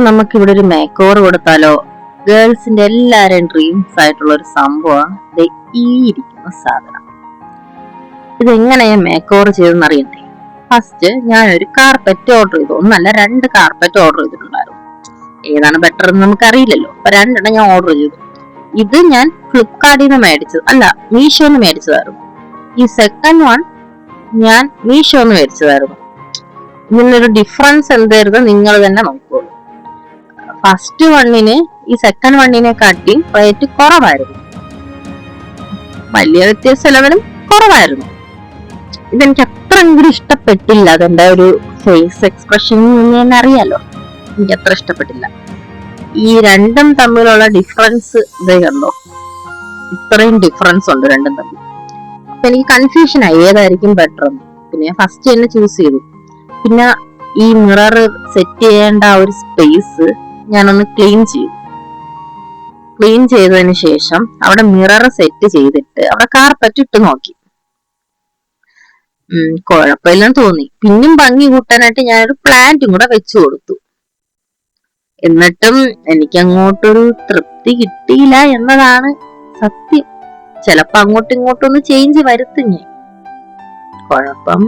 നമുക്ക് ഇവിടെ ഒരു മേക്ക് ഓവർ കൊടുത്താലോ? ഗേൾസിന്റെ എല്ലാവരുടെയും ഡ്രീംസ് ആയിട്ടുള്ള ഒരു സംഭവമാണ് ഈ ഇരിക്കുന്ന സാധനം. ഇതെങ്ങനെയാ മേക്ക് ഓവർ ചെയ്തെന്ന് അറിയണ്ടേ? ഫസ്റ്റ് ഞാൻ ഒരു കാർപ്പറ്റ് ഓർഡർ ചെയ്തു. ഒന്നല്ല, 2 കാർപ്പറ്റ് ഓർഡർ ചെയ്തിട്ടുണ്ടായിരുന്നു. ഏതാണ് ബെറ്റർ എന്ന് നമുക്ക് അറിയില്ലല്ലോ. അപ്പൊ 2 ഞാൻ ഓർഡർ ചെയ്തു. ഇത് ഞാൻ ഫ്ലിപ്കാർട്ടിൽ നിന്ന് മേടിച്ചത്, അല്ല മീഷോന്ന് മേടിച്ചതായിരുന്നു. ഈ സെക്കൻഡ് വൺ ഞാൻ മീഷോന്ന് മേടിച്ചതായിരുന്നു. ഇതിനൊരു ഡിഫറൻസ് എന്തായിരുന്നു നിങ്ങൾ തന്നെ നോക്കൂ. ഫസ്റ്റ് വണ്ണിന് ഈ സെക്കൻഡ് വണ്ണിനെ കാട്ടി റേറ്റ് കുറവായിരുന്നു. വലിയ വ്യത്യാസമെല്ലാവരും കുറവായിരുന്നു. ഇതെനിക്ക് അത്രയെങ്കിലും ഇഷ്ടപ്പെട്ടില്ല. അതെന്റെ ഒരു ഫേസ് എക്സ്പ്രഷൻ തന്നെ അറിയാലോ, എനിക്ക് അത്ര ഇഷ്ടപ്പെട്ടില്ല. ഈ രണ്ടും തമ്മിലുള്ള ഡിഫറൻസ് ഇതേ കണ്ടോ, ഇത്രയും ഡിഫറൻസ് ഉണ്ട് രണ്ടും തമ്മിൽ. അപ്പൊ എനിക്ക് കൺഫ്യൂഷൻ ആയി ഏതായിരിക്കും ബെറ്റർ എന്ന്. പിന്നെ ഫസ്റ്റ് തന്നെ ചൂസ് ചെയ്തു. പിന്നെ ഈ മിറർ സെറ്റ് ചെയ്യേണ്ട ആ ഒരു സ്പേസ് ഞാനൊന്ന് ക്ലീൻ ചെയ്തു. ക്ലീൻ ചെയ്തതിന് ശേഷം അവിടെ മിറർ സെറ്റ് ചെയ്തിട്ട് അവിടെ കാർപ്പറ്റ് ഇട്ട് നോക്കി. കുഴപ്പമില്ലെന്ന് തോന്നി. പിന്നും ഭംഗി കൂട്ടാനായിട്ട് ഞാനൊരു പ്ലാന്റും കൂടെ വെച്ചു കൊടുത്തു. എന്നിട്ടും എനിക്ക് അങ്ങോട്ടൊരു തൃപ്തി കിട്ടിയില്ല എന്നതാണ് സത്യം. ചിലപ്പോ അങ്ങോട്ടും ഇങ്ങോട്ടും ഒന്ന് ചേഞ്ച് വരുത്തും ഞാൻ. കുഴപ്പം